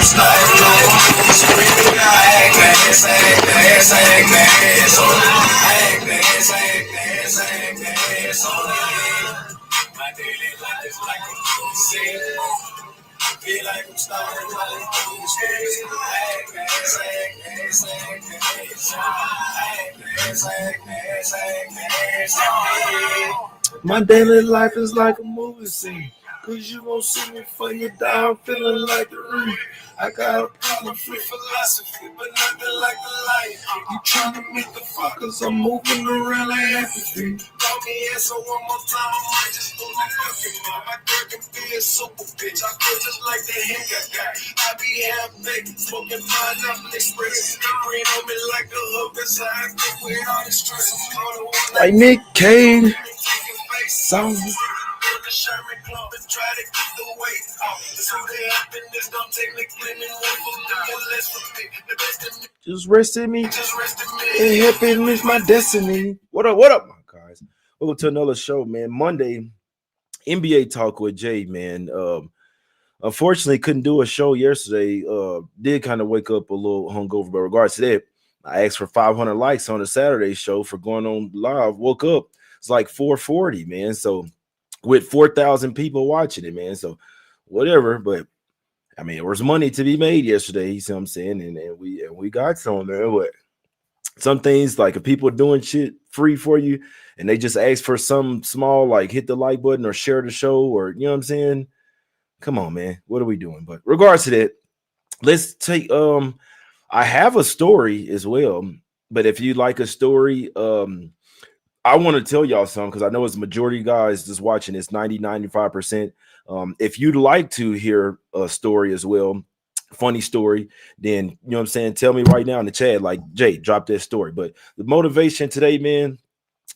My daily life is like a movie scene. Cause you won't see me when you're down, feeling like the roof. I got a problem with philosophy, but nothing like the life. You trying to make the fuckers, I'm moving around like everything. Call me answer one more time, I might just lose my fucking mind. My girl can be a super bitch, I feel just like the hang I got. I be half naked, smoking mine up and express. Green on me like a hook, that's how I think with all the stress. Like Nick Cage. Sound. Just rest in me and helping is my destiny. What up, my guys? Welcome to another show, man. Monday, NBA talk with Jay, man. Unfortunately, couldn't do a show yesterday. Did kind of wake up a little hungover, but regards to that, I asked for 500 likes on the Saturday show for going on live. Woke up, it's like 440, man. So with 4,000 people watching it, man. So whatever, but I mean, there was money to be made yesterday. You see what I'm saying? And we got some, man. But some things, like if people are doing shit free for you and they just ask for some small, like hit the like button or share the show, or you know what I'm saying? Come on, man. What are we doing? But regards to that, let's take I have a story as well. But if you like a story, I want to tell y'all something because I know it's the majority of guys just watching. It's 95%. If you'd like to hear a story as well, funny story, then you know what I'm saying, tell me right now in the chat, like, Jay, drop that story. But the motivation today, man,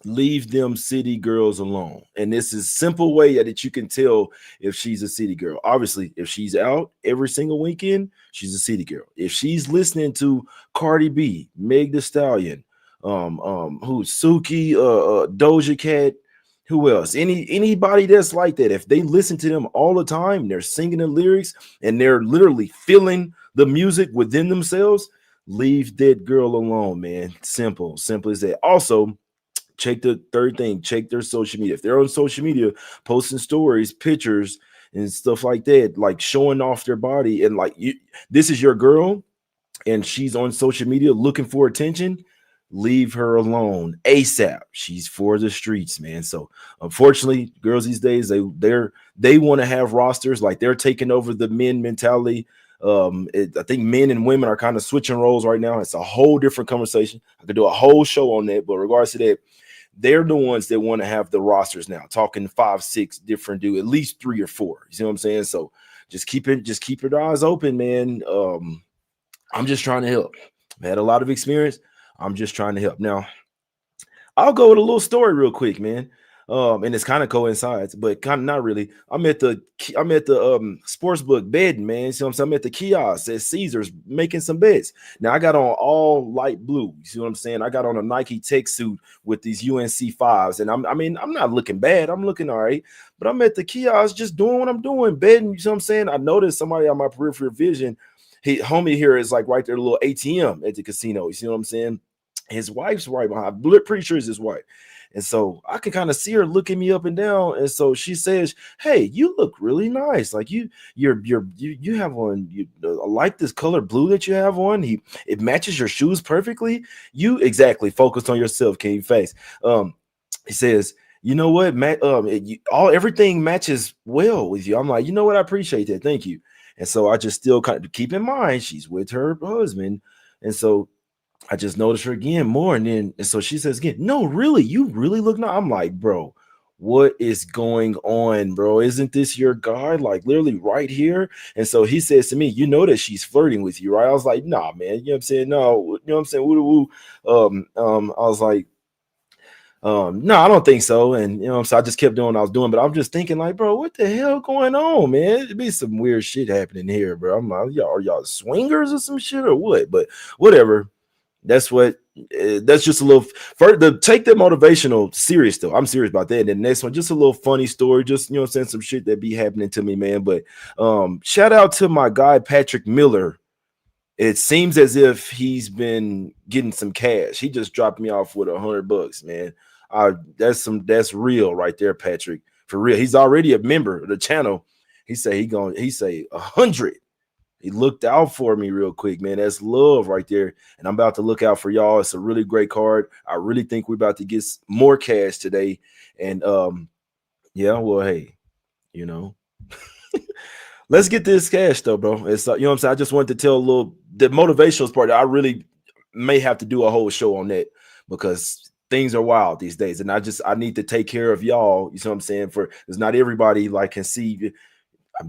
leave them city girls alone. And this is a simple way that you can tell if she's a city girl. Obviously, if she's out every single weekend, she's a city girl. If she's listening to Cardi B, Meg Thee Stallion, who's Suki, Doja Cat, who else? Anybody that's like that, if they listen to them all the time, they're singing the lyrics and they're literally feeling the music within themselves, leave that girl alone, man. Simple as that. Also, check the third thing, check their social media. If they're on social media posting stories, pictures, and stuff like that, like showing off their body, and like this is your girl and she's on social media looking for attention, leave her alone ASAP. She's for the streets, man. So unfortunately, girls these days, they want to have rosters, like they're taking over the men mentality. I think men and women are kind of switching roles right now. It's a whole different conversation. I could do a whole show on that, but regards to that, they're the ones that want to have the rosters now, talking 5, 6 different dudes, at least 3 or 4. You see what I'm saying? So just keep your eyes open, man. I'm just trying to help. I've had a lot of experience. I'm just trying to help. Now, I'll go with a little story real quick, man. And it's kind of coincides, but kind of not really. I'm at the sports book betting, man. So I'm at the kiosk at Caesars making some bets. Now I got on all light blue. You see what I'm saying? I got on a Nike Tech suit with these UNC 5s, and I'm not looking bad. I'm looking all right, but I'm at the kiosk just doing what I'm doing, betting. You see what I'm saying? I noticed somebody on my peripheral vision. Homie here is like right there, a little ATM at the casino. You see what I'm saying? His wife's right behind. I'm pretty sure it's his wife. And so I can kind of see her looking me up and down. And so she says, "Hey, you look really nice. Like you have on, I like this color blue that you have on. It matches your shoes perfectly. You exactly focused on yourself, King Face." He says, "You know what, Matt? Everything matches well with you." I'm like, "You know what? I appreciate that. Thank you." And so I just still kind of keep in mind she's with her husband. And so I just noticed her again more. And so she says again, "No, really, you really look nice." I'm like, "Bro, what is going on, bro? Isn't this your guy? Like literally right here." And so he says to me, "You know that she's flirting with you, right?" I was like, "Nah, man." You know what I'm saying? No, you know what I'm saying? Woo. I was like, no, I don't think so. And you know, so I just kept doing what I was doing, but I'm just thinking, like, bro, what the hell going on, man? It'd be some weird shit happening here, bro. I'm like, are y'all swingers or some shit or what? But whatever. That's what. That's just a little further. Take that motivational serious though. I'm serious about that. And then the next one, just a little funny story. Just you know, saying some shit that be happening to me, man. But shout out to my guy Patrick Miller. It seems as if he's been getting some cash. He just dropped me off with $100, man. That's real right there, Patrick. For real. He's already a member of the channel. He say 100. He looked out for me real quick, man. That's love right there. And I'm about to look out for y'all. It's a really great card. I really think we're about to get more cash today. And yeah, well, hey, you know. Let's get this cash though, bro. It's you know what I'm saying. I just wanted to tell a little the motivational part. I really may have to do a whole show on that because things are wild these days, and I need to take care of y'all. You know what I'm saying? For it's not everybody like can see.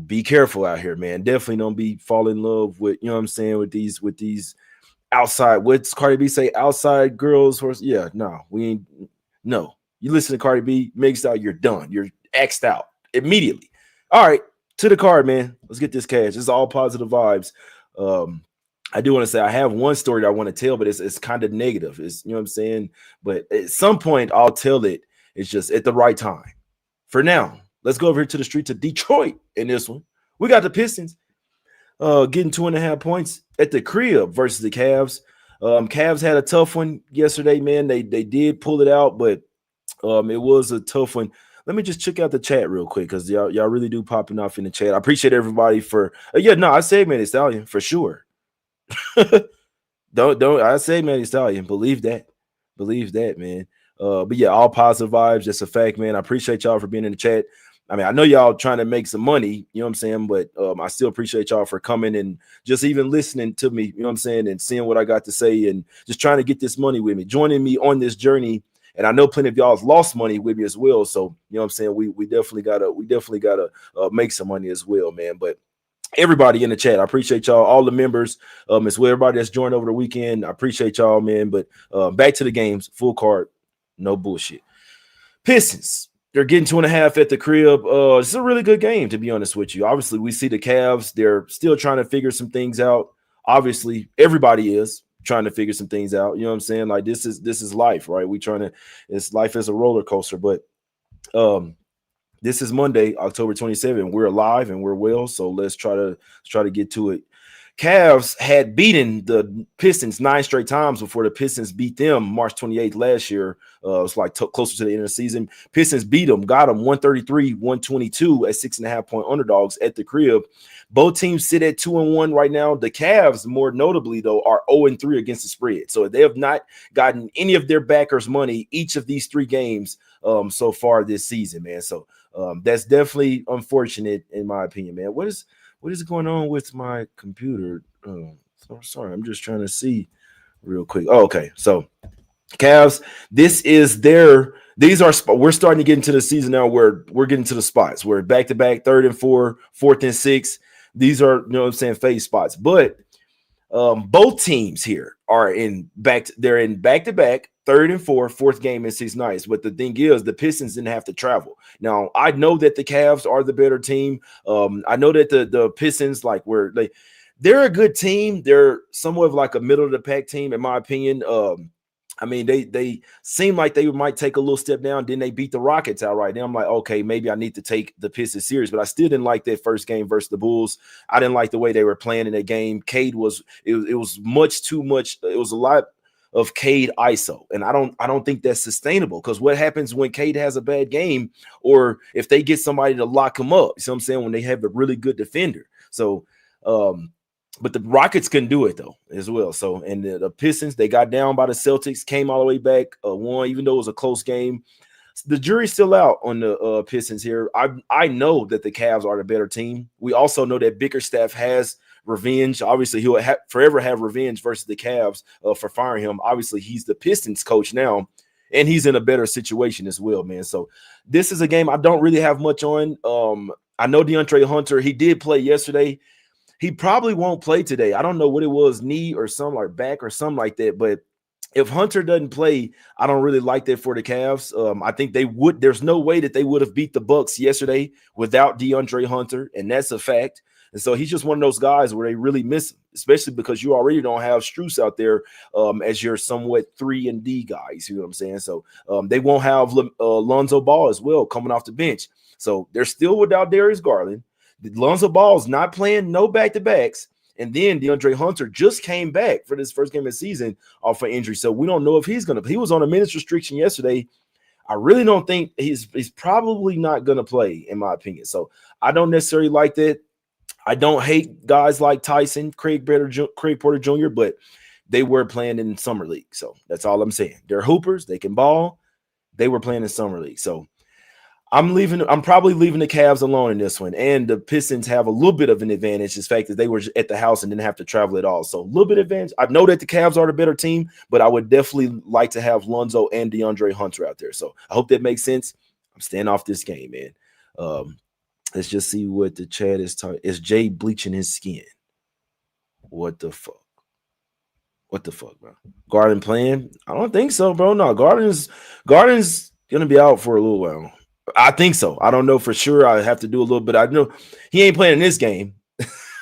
Be careful out here, man. Definitely don't be fall in love with you know what I'm saying with these outside. What's Cardi B say? Outside girls, horse. Yeah, no, we ain't. No, you listen to Cardi B, mixed out. You're done. You're axed out immediately. All right. To the card, man. Let's get this cash. It's all positive vibes. I do want to say I have one story that I want to tell, but it's kind of negative. It's you know what I'm saying. But at some point, I'll tell it. It's just at the right time. For now, let's go over here to the streets of Detroit in this one. We got the Pistons getting 2.5 points at the crib versus the Cavs. Cavs had a tough one yesterday, man. They did pull it out, but it was a tough one. Let me just check out the chat real quick because y'all really do popping off in the chat. I appreciate everybody for I say Manny Stallion for sure. don't I say Manny Stallion. Believe that, man. But yeah, all positive vibes. Just a fact, man. I appreciate y'all for being in the chat. I mean, I know y'all trying to make some money, you know what I'm saying, but I still appreciate y'all for coming and just even listening to me, you know what I'm saying, and seeing what I got to say and just trying to get this money with me, joining me on this journey. And I know plenty of y'all have lost money with me as well. So, you know what I'm saying? We definitely gotta make some money as well, man. But everybody in the chat, I appreciate y'all, all the members, as well, everybody that's joined over the weekend. I appreciate y'all, man. But back to the games, full card, no bullshit. Pistons, they're getting 2.5 at the crib. It's a really good game, to be honest with you. Obviously, we see the Cavs, they're still trying to figure some things out. Obviously, everybody is trying to figure some things out. You know what I'm saying? Like this is life, right? It's life is a roller coaster, but this is Monday, October 27th. We're alive and we're well, so let's try to get to it. Cavs had beaten the Pistons 9 straight times before the Pistons beat them March 28th last year. It was like closer to the end of the season. Pistons beat them, got them 133-122 at 6.5-point underdogs at the crib. Both teams sit at 2-1 right now. The Cavs, more notably, though, are 0-3 against the spread. So they have not gotten any of their backers' money each of these 3 games so far this season, man. So that's definitely unfortunate, in my opinion, man. What is going on with my computer? So sorry, I'm just trying to see real quick. Oh, okay, so Cavs, we're starting to get into the season now where we're getting to the spots. We're back-to-back, 3rd and 4, 4th and 6. These are, you know what I'm saying, phase spots. But both teams here are they're in back-to-back, 3rd and 4, 4th game in 6 nights. But the thing is, the Pistons didn't have to travel. Now, I know that the Cavs are the better team. I know that the Pistons, like, they're a good team. They're somewhat of like a middle-of-the-pack team, in my opinion. I mean, they seem like they might take a little step down. Then they beat the Rockets outright. Then I'm like, okay, maybe I need to take the Pistons serious. But I still didn't like that first game versus the Bulls. I didn't like the way they were playing in that game. Cade was much too much. It was a lot of Cade ISO, and I don't think that's sustainable. Because what happens when Cade has a bad game, or if they get somebody to lock him up? You see what I'm saying? When they have a really good defender. So, but the Rockets couldn't do it though as well. So, and the Pistons, they got down by the Celtics, came all the way back, won, even though it was a close game. The jury's still out on the Pistons here. I know that the Cavs are the better team. We also know that Bickerstaff has revenge. Obviously, he'll forever have revenge versus the Cavs for firing him. Obviously, he's the Pistons coach now, and he's in a better situation as well, man. So this is a game I don't really have much on. I know DeAndre Hunter, he did play yesterday. He probably won't play today. I don't know what it was, knee or something, like back or something like that. But if Hunter doesn't play, I don't really like that for the Cavs. I think they would. There's no way that they would have beat the Bucks yesterday without DeAndre Hunter, and that's a fact. And so he's just one of those guys where they really miss him, especially because you already don't have Strus out there as your somewhat 3-and-D guy. You see what I'm saying? So they won't have Lonzo Ball as well coming off the bench. So they're still without Darius Garland. Lonzo Ball's not playing no back-to-backs. And then DeAndre Hunter just came back for this first game of the season off an injury. So we don't know if he's going to – he was on a minutes restriction yesterday. I really don't think he's probably not going to play, in my opinion. So I don't necessarily like that. I don't hate guys like Tyson, Craig Porter Jr., but they were playing in Summer League. So that's all I'm saying. They're hoopers. They can ball. They were playing in Summer League. So I'm probably leaving the Cavs alone in this one. And the Pistons have a little bit of an advantage, the fact that they were at the house and didn't have to travel at all. So a little bit of advantage. I know that the Cavs are the better team, but I would definitely like to have Lonzo and DeAndre Hunter out there. So I hope that makes sense. I'm staying off this game, man. Let's just see what the chat is talking. Is Jay bleaching his skin? What the fuck? What the fuck, bro? Garden playing? I don't think so, bro. No, Garden's gonna be out for a little while. I think so. I don't know for sure. I have to do a little bit. I know he ain't playing in this game.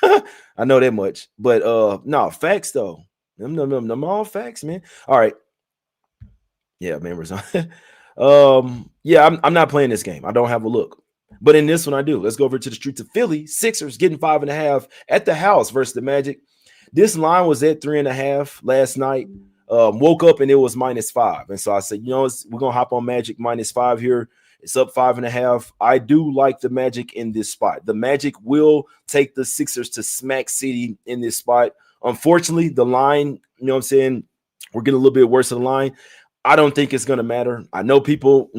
I know that much. But no, facts though. Them all facts, man. All right. Yeah, members. Yeah, I'm not playing this game. I don't have a look. But in this one, I do. Let's go over to the streets of Philly. Sixers getting 5.5 at the house versus the Magic. This line was at 3.5 last night. Woke up and it was -5. And so I said, we're going to hop on Magic -5 here. It's up 5.5. I do like the Magic in this spot. The Magic will take the Sixers to Smack City in this spot. Unfortunately, the line, you know what I'm saying, we're getting a little bit worse of the line. I don't think it's going to matter. I know people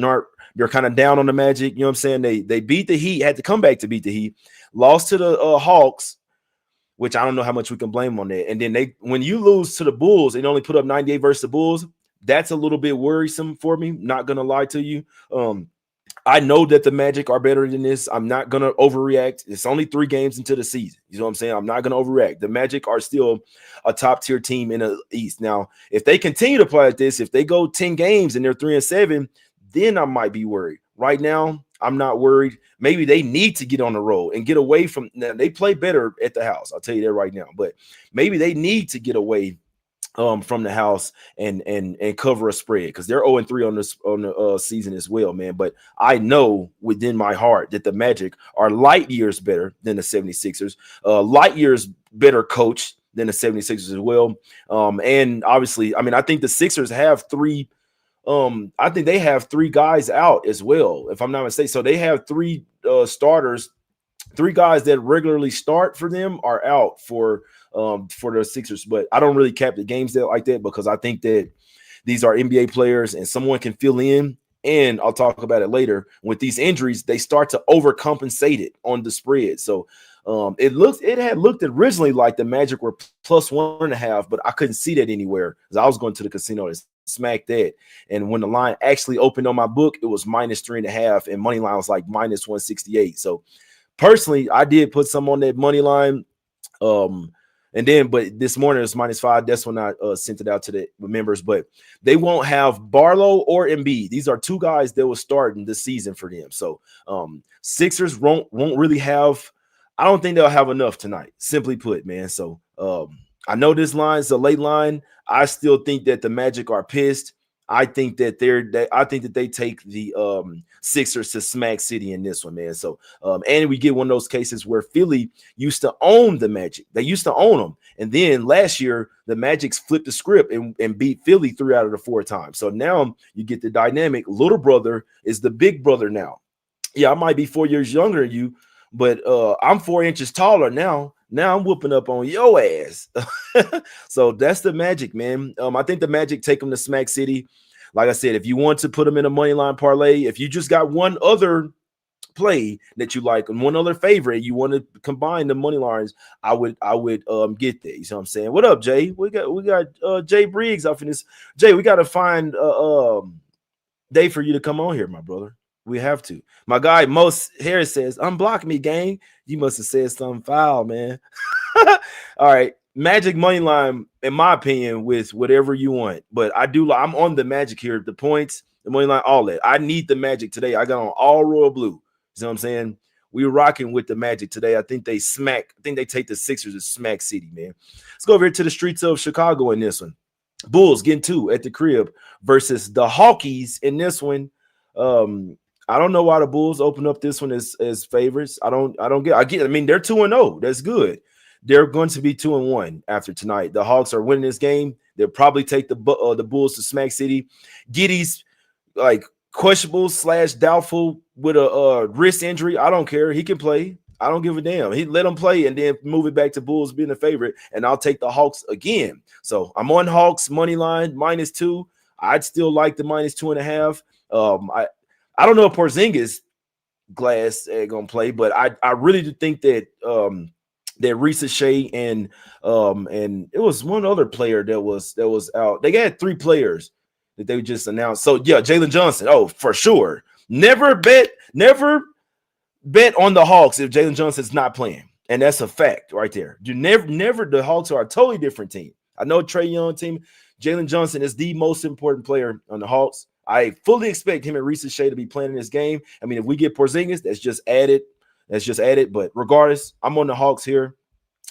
they're kind of down on the Magic. You know what I'm saying? They beat the Heat, had to come back to beat the Heat, lost to the Hawks, which I don't know how much we can blame on that. And then when you lose to the Bulls and only put up 98 versus the Bulls, that's a little bit worrisome for me. Not going to lie to you. I know that the Magic are better than this. I'm not going to overreact. It's only 3 games into the season. You know what I'm saying? I'm not going to overreact. The Magic are still a top-tier team in the East. Now, if they continue to play like this, if they go 10 games and they're 3-7, then I might be worried. Right now, I'm not worried. Maybe they need to get on the road and get away from – now, they play better at the house. I'll tell you that right now. But maybe they need to get away from the house and cover a spread because they're 0-3 on the season as well, man. But I know within my heart that the Magic are light years better than the 76ers, light years better coach than the 76ers as well. And obviously, I mean, I think the Sixers have 3 I think they have 3 guys out as well, if I'm not mistaken. So they have 3 starters. 3 guys that regularly start for them are out for the Sixers, but I don't really cap the games like that because I think that these are NBA players and someone can fill in. And I'll talk about it later. With these injuries, they start to overcompensate it on the spread. So it had looked originally like the Magic were +1.5, but I couldn't see that anywhere because I was going to the casino to smack that. And when the line actually opened on my book, it was -3.5, and money line was like -168. So personally, I did put some on that money line. But this morning it was -5. That's when I sent it out to the members. But they won't have Barlow or Embiid. These are 2 guys that will start in this season for them. So Sixers won't really have. I don't think they'll have enough tonight. Simply put, man. So I know this line is a late line. I still think that the Magic are pissed. I think that they take the Sixers to Smack City in this one, man. So, and we get one of those cases where Philly used to own the Magic. They used to own them. And then last year, the Magic flipped the script and beat Philly 3 out of the 4 times. So now you get the dynamic. Little brother is the big brother now. Yeah, I might be 4 years younger than you, but I'm 4 inches taller now. Now I'm whooping up on your ass. So that's the Magic, man. I think the Magic take them to Smack City. Like I said, if you want to put them in a money line parlay, if you just got one other play that you like and one other favorite, you want to combine the money lines, I would get there. You know what I'm saying? What up, Jay? We got Jay Briggs off in this. Jay, we got to find day for you to come on here, my brother. We have to. My guy Most Harris says, "Unblock me, gang." You must have said something foul, man. All right. Magic money line, in my opinion, with whatever you want. But I'm on the Magic here. The points, the money line, all that. I need the Magic today. I got on all royal blue. You know what I'm saying? We were rocking with the Magic today. I think they take the Sixers to Smack City, man. Let's go over here to the streets of Chicago in this one. Bulls getting 2 at the crib versus the Hawkies in this one. I don't know why the Bulls open up this one as favorites. I mean, they're 2-0. That's good. They're going to be 2-1 after tonight. The Hawks are winning this game. They'll probably take the Bulls to Smack City. Giddey's like questionable / doubtful with a wrist injury. I don't care. He can play. I don't give a damn. He let him play and then move it back to Bulls being a favorite, and I'll take the Hawks again. So I'm on Hawks money line -2. I'd still like the -2.5. I don't know if Porzingis glass gonna play, but I really do think that that Ricochet and it was one other player that was out. They had 3 players that they just announced. So yeah, Jalen Johnson. Oh, for sure. Never bet on the Hawks if Jalen Johnson's not playing. And that's a fact right there. You never the Hawks are a totally different team. I know Trae Young team. Jalen Johnson is the most important player on the Hawks. I fully expect him and Ricochet to be playing in this game. I mean, if we get Porzingis, that's just added. But regardless, I'm on the Hawks here.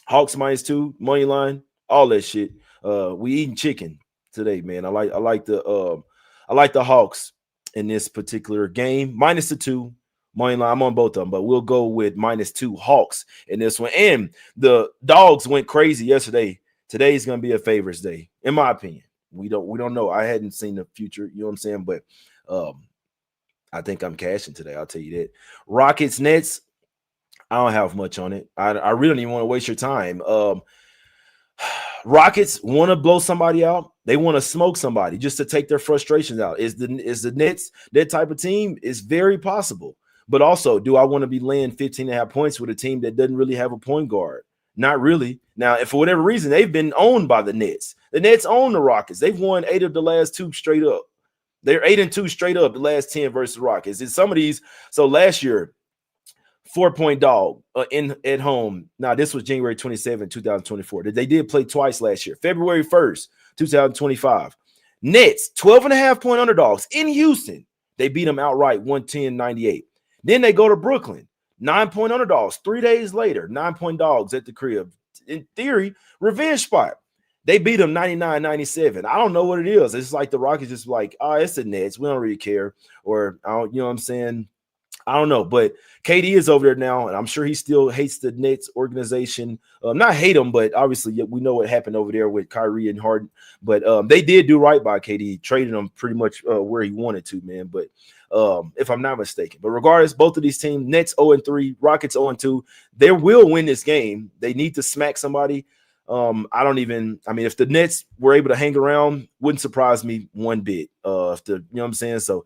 Hawks -2, money line, all that shit. We eating chicken today, man. I like the Hawks in this particular game. -2. Money line, I'm on both of them, but we'll go with -2 Hawks in this one. And the Dogs went crazy yesterday. Today's gonna be a favorites day, in my opinion. We don't know. I hadn't seen the future, you know what I'm saying? But I think I'm cashing today. I'll tell you that. Rockets Nets. I don't have much on it. I really don't even want to waste your time. Rockets want to blow somebody out. They want to smoke somebody just to take their frustrations out. Is the Nets that type of team? Is very possible. But also, do I want to be laying 15.5 points with a team that doesn't really have a point guard? Not really. Now, if for whatever reason, they've been owned by the Nets. The Nets own the Rockets. They've won 8 of the last 2 straight up. They're 8-2 straight up the last 10 versus the Rockets. And some of these, so last year, 4-point dog at home. Now, this was January 27, 2024. They did play twice last year. February 1st, 2025. Nets, 12.5 point underdogs in Houston. They beat them outright, 110-98. Then they go to Brooklyn, 9-point underdogs. 3 days later, 9-point dogs at the crib. In theory, revenge spot. They beat them 99-97. I don't know what it is. It's like the Rockets just like, oh, it's the Nets. We don't really care. Or, I don't, you know what I'm saying? I don't know. But KD is over there now, and I'm sure he still hates the Nets organization. Not hate them, but obviously we know what happened over there with Kyrie and Harden. But they did do right by KD, trading him pretty much where he wanted to, man. But if I'm not mistaken. But regardless, both of these teams, Nets 0-3, Rockets 0-2, they will win this game. They need to smack somebody. I mean, if the Nets were able to hang around, wouldn't surprise me one bit. You know what I'm saying? So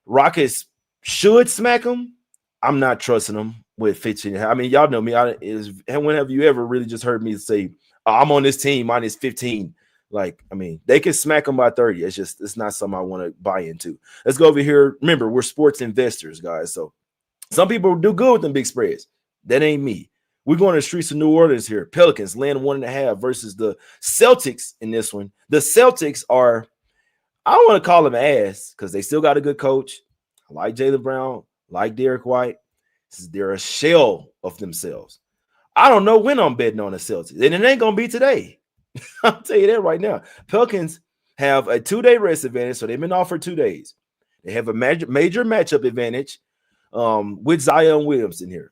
Rockets should smack them. I'm not trusting them with 15. I mean, y'all know me. When have you ever really just heard me say, I'm on this team -15? Like, I mean, they can smack them by 30. It's not something I want to buy into. Let's go over here. Remember, we're sports investors, guys. So some people do good with them big spreads. That ain't me. We're going to the streets of New Orleans here. Pelicans land 1.5 versus the Celtics in this one. The Celtics are, I don't want to call them ass because they still got a good coach. I like Jaylen Brown, like Derek White. They're a shell of themselves. I don't know when I'm betting on the Celtics, and it ain't going to be today. I'll tell you that right now. Pelicans have a 2-day rest advantage, so they've been off for 2 days. They have a major matchup advantage with Zion Williamson here.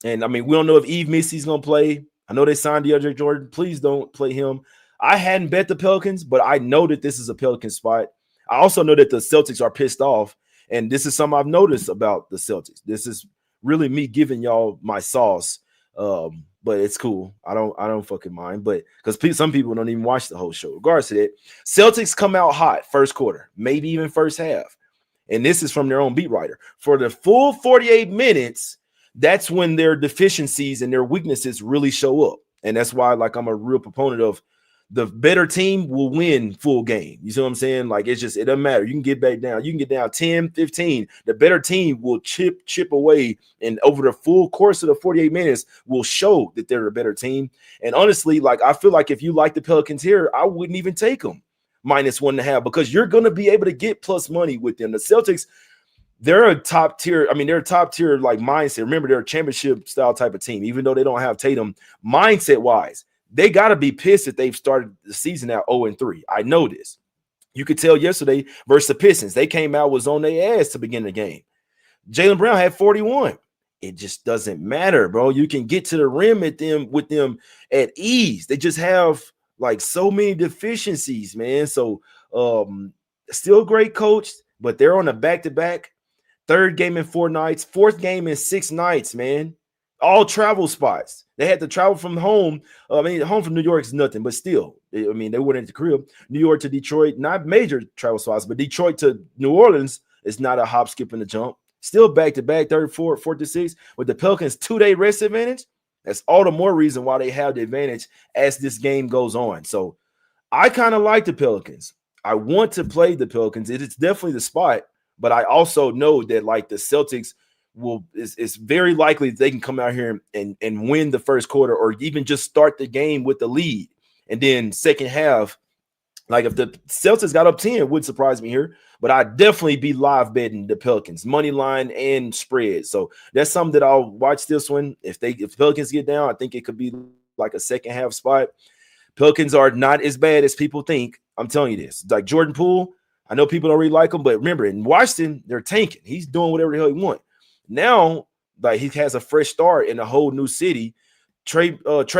And, I mean, we don't know if Yves Missy's going to play. I know they signed DeAndre Jordan. Please don't play him. I hadn't bet the Pelicans, but I know that this is a Pelican spot. I also know that the Celtics are pissed off, and this is something I've noticed about the Celtics. This is really me giving y'all my sauce, but it's cool. I don't fucking mind, but because some people don't even watch the whole show. Regardless of that, Celtics come out hot first quarter, maybe even first half, and this is from their own beat writer. For the full 48 minutes, that's when their deficiencies and their weaknesses really show up. And that's why, like, I'm a real proponent of the better team will win full game. You see what I'm saying? Like, it doesn't matter. You can get back down. You can get down 10, 15. The better team will chip away. And over the full course of the 48 minutes will show that they're a better team. And honestly, like, I feel like if you like the Pelicans here, I wouldn't even take them -1.5 because you're going to be able to get plus money with them. The Celtics, they're a top tier. I mean, they're a top tier like mindset. Remember, they're a championship style type of team, even though they don't have Tatum. Mindset wise, they got to be pissed that they've started the season out 0-3. I know this. You could tell yesterday versus the Pistons, they came out, was on their ass to begin the game. Jaylen Brown had 41. It just doesn't matter, bro. You can get to the rim with them at ease. They just have like so many deficiencies, man. So still great coach, but they're on a back-to-back. Third game in 4 nights, fourth game in 6 nights, man. All travel spots. They had to travel from home. I mean, home from New York is nothing, but still, they went into the crib. New York to Detroit, not major travel spots, but Detroit to New Orleans is not a hop, skip, and a jump. Still back-to-back, third, fourth to sixth. With the Pelicans' 2-day rest advantage, that's all the more reason why they have the advantage as this game goes on. So I kind of like the Pelicans. I want to play the Pelicans. It's definitely the spot, but I also know that like the Celtics it's very likely they can come out here and win the first quarter or even just start the game with the lead. And then second half, like if the Celtics got up 10, it would surprise me here, but I'd definitely be live betting the Pelicans, money line and spread. So that's something that I'll watch this one. If the Pelicans get down, I think it could be like a second half spot. Pelicans are not as bad as people think. I'm telling you this. Like Jordan Poole, I know people don't really like him, but remember in Washington, they're tanking. He's doing whatever the hell he wants. Now, like he has a fresh start in a whole new city. Trey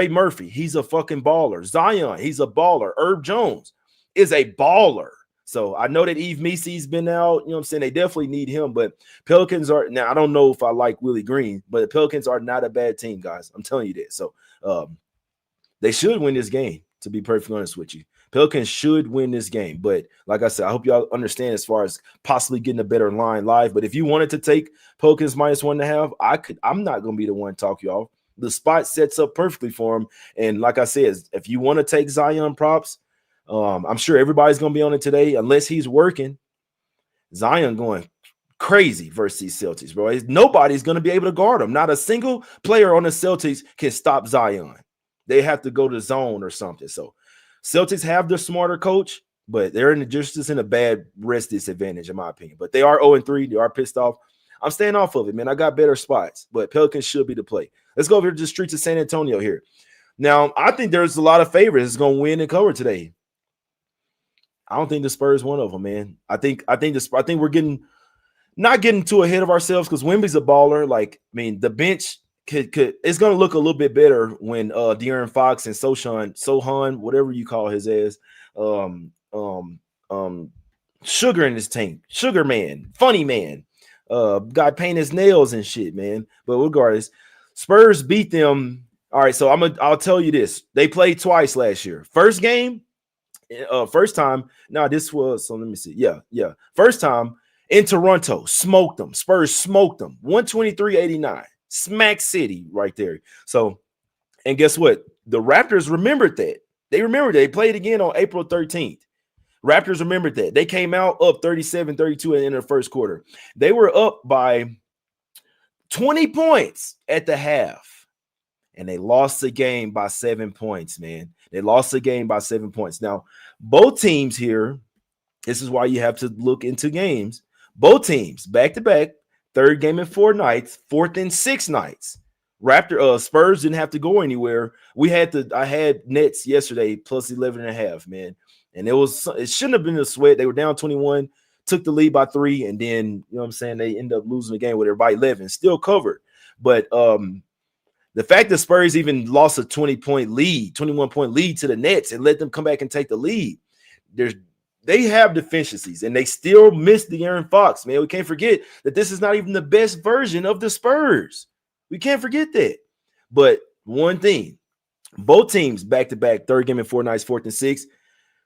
Murphy, he's a fucking baller. Zion, he's a baller. Herb Jones is a baller. So I know that Yves Misi's been out. You know what I'm saying? They definitely need him. But Pelicans are now. I don't know if I like Willie Green, but the Pelicans are not a bad team, guys. I'm telling you that. So they should win this game. To be perfectly honest with you, Pelicans should win this game. But like I said, I hope y'all understand as far as possibly getting a better line live. But if you wanted to take Pelicans -1.5, I'm not going to be the one to talk you off. The spot sets up perfectly for him. And like I said, if you want to take Zion props, I'm sure everybody's going to be on it today unless he's working. Zion going crazy versus these Celtics, bro. Nobody's going to be able to guard him. Not a single player on the Celtics can stop Zion. They have to go to zone or something. So Celtics have the smarter coach, but they're just in a bad rest disadvantage, in my opinion. But they are 0-3. They are pissed off. I'm staying off of it, man. I got better spots, but Pelicans should be the play. Let's go over to the streets of San Antonio here. Now, I think there's a lot of favorites that's going to win and cover today. I don't think the Spurs one of them, man. I think we're not getting too ahead of ourselves because Wemby's a baller. Like, I mean, the bench it's going to look a little bit better when De'Aaron Fox and Sohan, whatever you call his ass, sugar in his tank, sugar man, funny man, guy paint his nails and shit, man. But regardless, Spurs beat them. All right, so I'll tell you this: they played twice last year. First game, first time. No, this was so. Let me see. Yeah. First time in Toronto, smoked them. Spurs smoked them, 123-89. Smack City right there. So, and guess what? The Raptors remembered that. They played again on April 13th. Raptors remembered that. They came out up 37-32 in the first quarter. They were up by 20 points at the half. And they lost the game by 7 points, man. They lost the game by 7 points. Now, both teams here, this is why you have to look into games. Both teams, back-to-back, third game in 4 nights, fourth in 6 nights. Spurs didn't have to go anywhere. I had Nets yesterday plus 11.5, man. And it shouldn't have been a sweat. They were down 21, took the lead by 3, and then, you know what I'm saying, they end up losing the game with everybody 11, still covered. But the fact that Spurs even lost a 21-point lead to the Nets and let them come back and take the lead, they have deficiencies, and they still miss De'Aaron Fox, man. We can't forget that this is not even the best version of the Spurs. We can't forget that. But one thing, both teams back-to-back, third game in 4 nights, fourth and 6,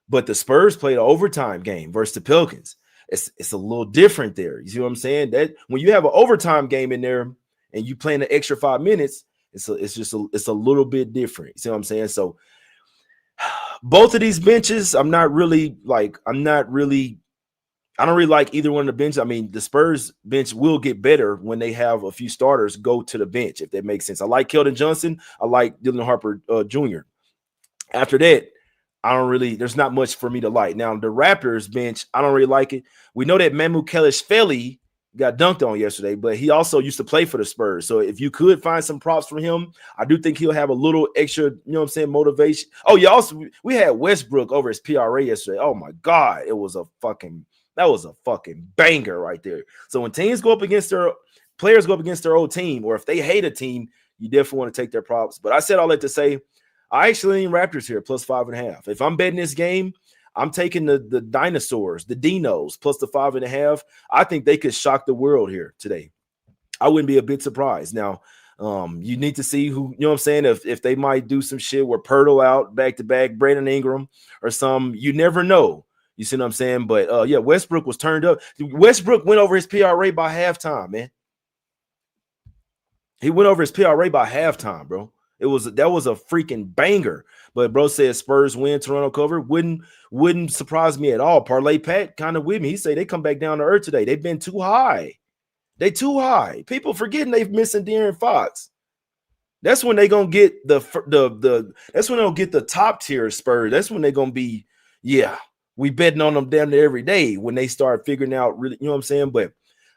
but the Spurs played an overtime game versus the Pelicans. It's a little different there. You see what I'm saying? That when you have an overtime game in there and you play an extra 5 minutes, it's a little bit different. You see what I'm saying? So both of these benches, I don't really like either one of the benches. I mean, the Spurs bench will get better when they have a few starters go to the bench, if that makes sense. I like Keldon Johnson. I like Dylan Harper Jr. After that, there's not much for me to like. Now, the Raptors bench, I don't really like it. We know that Mamu Kelishvili got dunked on yesterday, but he also used to play for the Spurs. So if you could find some props from him, I do think he'll have a little extra, you know what I'm saying, motivation. Oh, yeah, also we had Westbrook over his PRA yesterday. Oh my God, that was a fucking banger right there. So when teams go up against their players go up against their old team, or if they hate a team, you definitely want to take their props. But I said all that to say, I actually lean Raptors here plus 5.5. If I'm betting this game, I'm taking the dinosaurs, the dinos, plus the 5.5. I think they could shock the world here today. I wouldn't be a bit surprised. Now, you need to see who, you know what I'm saying, if they might do some shit where Pirtle out back-to-back, Brandon Ingram or some, you never know. You see what I'm saying? But, yeah, Westbrook was turned up. Westbrook went over his PRA by halftime, man. He went over his PRA by halftime, bro. That was a freaking banger. But bro said Spurs win, Toronto cover. Wouldn't surprise me at all. Parlay Pat kind of with me. He said they come back down to earth today. They've been too high. They too high. People forgetting they've missing De'Aaron Fox. That's when they gonna get that's when they'll get the top tier Spurs. That's when they're gonna be, yeah, we betting on them damn near every day when they start figuring out really, you know what I'm saying? But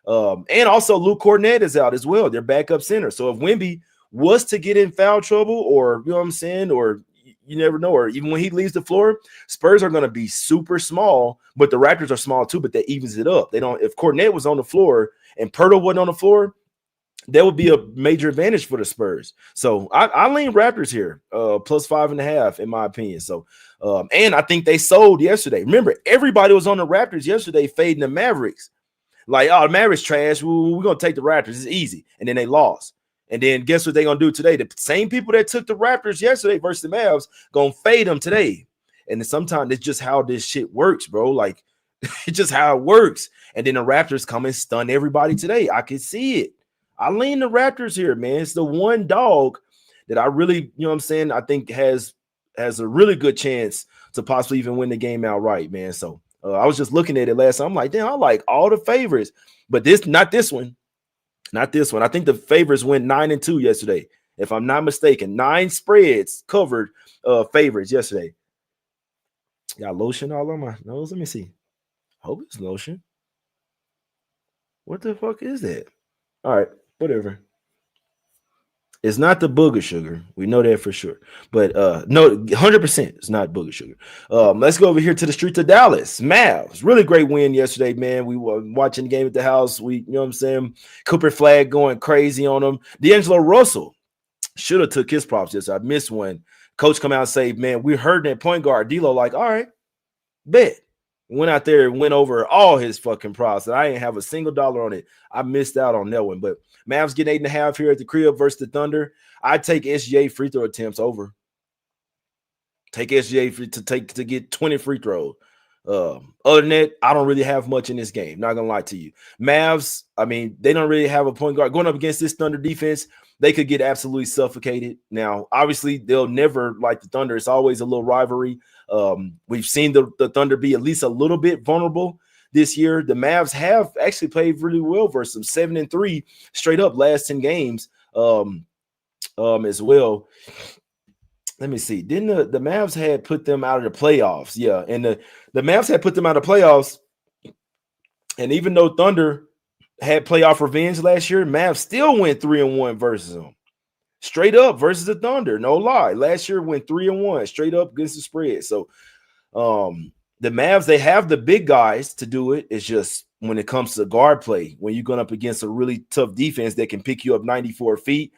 and also Luke Cornett is out as well, their backup center. So if Wemby was to get in foul trouble, or you know what I'm saying, or you never know, or even when he leaves the floor, Spurs are going to be super small, but the Raptors are small too, but that evens it up. They don't, if Cornett was on the floor and Pirtle wasn't on the floor, that would be a major advantage for the Spurs. So I lean Raptors here, plus 5.5 in my opinion. So and I think they sold yesterday. Remember, everybody was on the Raptors yesterday fading the Mavericks. Like, oh, the Mavericks trash. We're going to take the Raptors. It's easy. And then they lost. And then guess what they're going to do today? The same people that took the Raptors yesterday versus the Mavs going to fade them today. And sometimes it's just how this shit works, bro. Like, it's just how it works. And then the Raptors come and stun everybody today. I can see it. I lean the Raptors here, man. It's the one dog that I really, you know what I'm saying, I think has a really good chance to possibly even win the game outright, man. So I was just looking at it last time. I'm like, damn, I like all the favorites. But not this one. Not this one. I think the favorites went 9-2 yesterday, if I'm not mistaken. 9 spreads covered favorites yesterday. Got lotion all on my nose. Let me see. Hope it's lotion. What the fuck is that? All right, whatever. It's not the booger sugar. We know that for sure. But no, 100% it's not booger sugar. Let's go over here to the streets of Dallas. Mavs. Really great win yesterday, man. We were watching the game at the house. You know what I'm saying? Cooper Flag going crazy on them. D'Angelo Russell should have took his props yesterday. I missed one. Coach come out and say, man, we heard that point guard. D-Lo like, all right, bet. Went out there and went over all his fucking props. I didn't have a single dollar on it. I missed out on that one. But Mavs getting 8.5 here at the crib versus the Thunder. I take SGA free throw attempts over. Take SGA to get 20 free throws. Other than that, I don't really have much in this game. Not gonna lie to you. Mavs, I mean, they don't really have a point guard going up against this Thunder defense. They could get absolutely suffocated. Now, obviously, they'll never like the Thunder. It's always a little rivalry. We've seen the Thunder be at least a little bit vulnerable this year. The Mavs have actually played really well versus them, 7-3 straight up last 10 games as well. Let me see. Didn't the Mavs had put them out of the playoffs? Yeah, and the Mavs had put them out of playoffs. And even though Thunder had playoff revenge last year, Mavs still went 3-1 versus them. Straight up versus the Thunder. No lie. Last year went 3-1 straight up against the spread. So the Mavs, they have the big guys to do it. It's just when it comes to guard play, when you're going up against a really tough defense that can pick you up 94 feet.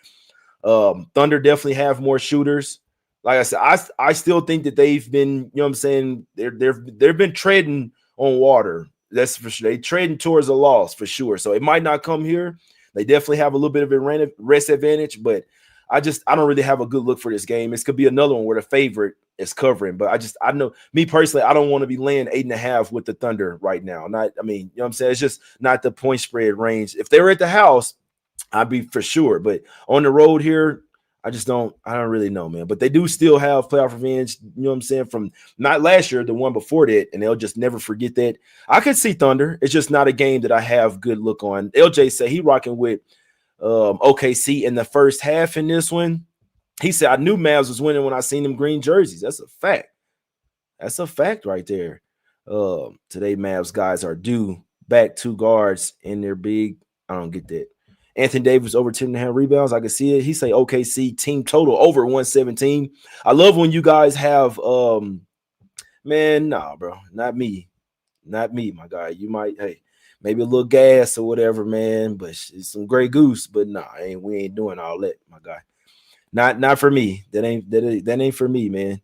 Thunder definitely have more shooters. Like I said, I still think that they've been, you know what I'm saying, they've been treading on water. That's for sure. They trading towards a loss for sure. So it might not come here. They definitely have a little bit of a rest advantage, but I don't really have a good look for this game. This could be another one where the favorite is covering, but I know me personally, I don't want to be laying 8.5 with the Thunder right now. You know what I'm saying? It's just not the point spread range. If they were at the house, I'd be for sure, but on the road here, I don't really know, man. But they do still have playoff revenge, you know what I'm saying, from not last year, the one before that, and they'll just never forget that. I could see Thunder. It's just not a game that I have good look on. LJ said he rocking with OKC in the first half in this one. He said, I knew Mavs was winning when I seen them green jerseys. That's a fact. That's a fact right there. Today Mavs guys are due back 2 guards in their big. I don't get that. Anthony Davis over 10.5 rebounds. I can see it. He say OKC team total over 117. I love when you guys have man, nah, bro. Not me. Not me, my guy. You might, hey, maybe a little gas or whatever, man. But it's some Grey Goose. But nah, we ain't doing all that, my guy. Not for me. That ain't for me, man.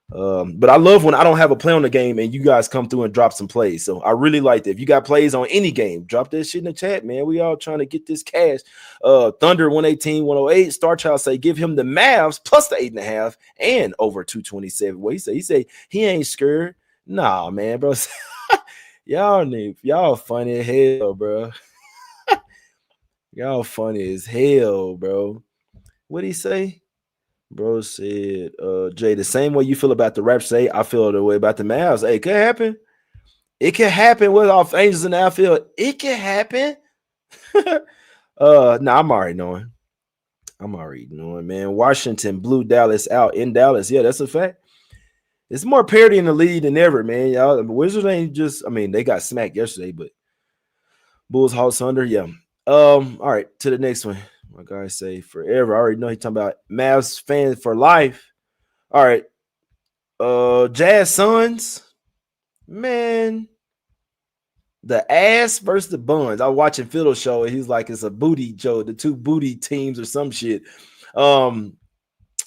But I love when I don't have a play on the game and you guys come through and drop some plays. So I really like that. If you got plays on any game, drop that shit in the chat, man. We all trying to get this cash. Thunder 118-108. Star Child say give him the Mavs plus the 8.5 and over 227. What he say he ain't scared. Nah, man, bro. y'all funny as hell, bro. Y'all funny as hell, bro. What'd he say? Bro said, Jay, the same way you feel about the Raptors, say I feel the way about the Mavs. Hey, it can happen. It can happen with off Angels in the outfield. It can happen. I'm already knowing. Man. Washington blew Dallas out in Dallas. Yeah, that's a fact. It's more parity in the lead than ever, man. Y'all, the Wizards ain't just, I mean, they got smacked yesterday, but Bulls, Hawks, Thunder, yeah. All right, to the next one. My guys say forever. I already know he's talking about Mavs fan for life. All right. Jazz Suns. Man. The ass versus the buns. I was watching Fiddle show and he's like, it's a booty show, the 2 booty teams or some shit. I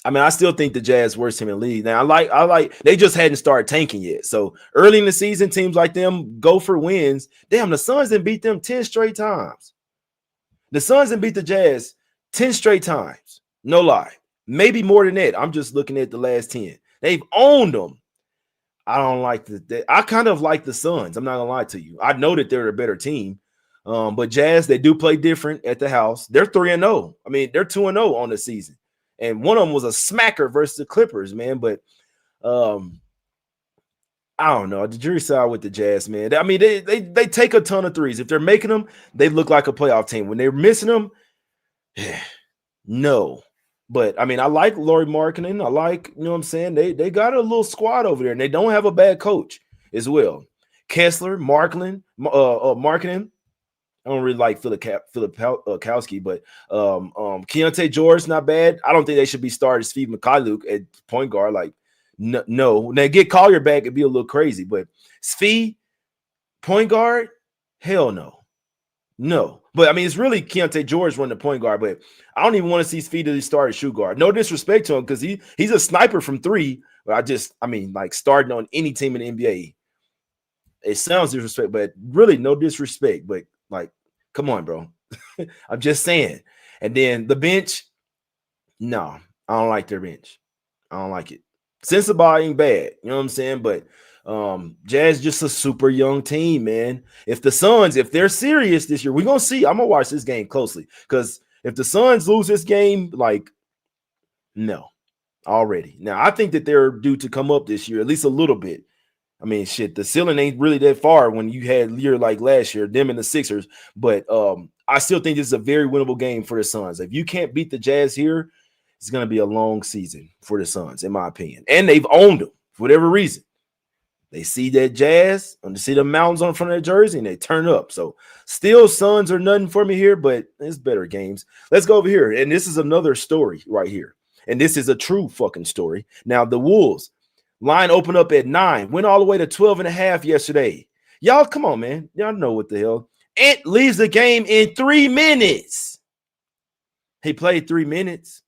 mean, I still think the Jazz worst team in the league. Now, I like they just hadn't started tanking yet. So early in the season, teams like them go for wins. Damn, the Suns didn't beat them 10 straight times. The Suns didn't beat the Jazz 10 straight times. No lie. Maybe more than that. I'm just looking at the last 10. They've owned them. I don't like I kind of like the Suns. I'm not going to lie to you. I know that they're a better team. But Jazz, they do play different at the house. They're 3-0. I mean, they're 2-0 on the season. And one of them was a smacker versus the Clippers, man. But I don't know. The jury's out with the Jazz, man. I mean, they take a ton of threes. If they're making them, they look like a playoff team. When they're missing them, no. But I mean, I like Lauri Markkanen. I like, you know what I'm saying? They got a little squad over there, and they don't have a bad coach as well. Kessler, Markkanen. I don't really like Filipowski, but Keontae George, not bad. I don't think they should be starting Steve Mikhailuk at point guard. Like, no. When they get Collier back, it'd be a little crazy. But Svi, point guard, hell no. No. But, I mean, it's really Keontae George running the point guard, but I don't even want to see Svi to start as shoot guard. No disrespect to him because he's a sniper from 3, but like starting on any team in the NBA, it sounds disrespect, but really no disrespect. But, like, come on, bro. I'm just saying. And then the bench, no, I don't like their bench. I don't like it. Sensabaugh ain't bad, you know what I'm saying? But Jazz just a super young team, man. If the Suns, if they're serious this year, we're going to see. I'm going to watch this game closely because if the Suns lose this game, like, no, already. Now, I think that they're due to come up this year, at least a little bit. I mean, shit, the ceiling ain't really that far when you had a year like last year, them and the Sixers. But I still think this is a very winnable game for the Suns. If you can't beat the Jazz here, it's going to be a long season for the Suns, in my opinion. And they've owned them for whatever reason. They see that Jazz, and they see the mountains on front of their jersey, and they turn up. So still Suns are nothing for me here, but it's better games. Let's go over here. And this is another story right here. And this is a true fucking story. Now, the Wolves line opened up at 9, went all the way to 12.5 yesterday. Y'all, come on, man. Y'all know what the hell. Ant leaves the game in 3 minutes. He played 3 minutes.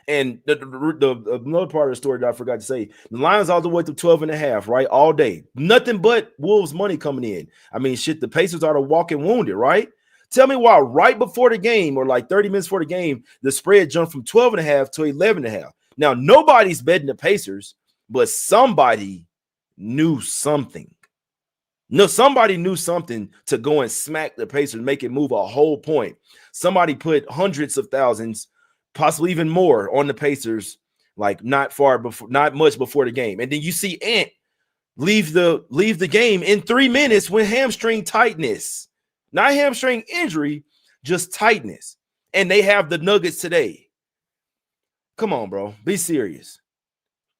And the another part of the story that I forgot to say, the line's all the way to 12.5, right? All day. Nothing but Wolves money coming in. I mean, shit, the Pacers are the walking wounded, right? Tell me why right before the game or like 30 minutes before the game, the spread jumped from 12.5 to 11.5. Now, nobody's betting the Pacers, but somebody knew something. No, somebody knew something to go and smack the Pacers, make it move a whole point. Somebody put hundreds of thousands, possibly even more, on the Pacers, like not much before the game. And then you see Ant leave the game in 3 minutes with hamstring tightness. Not hamstring injury, just tightness. And they have the Nuggets today. Come on, bro. Be serious.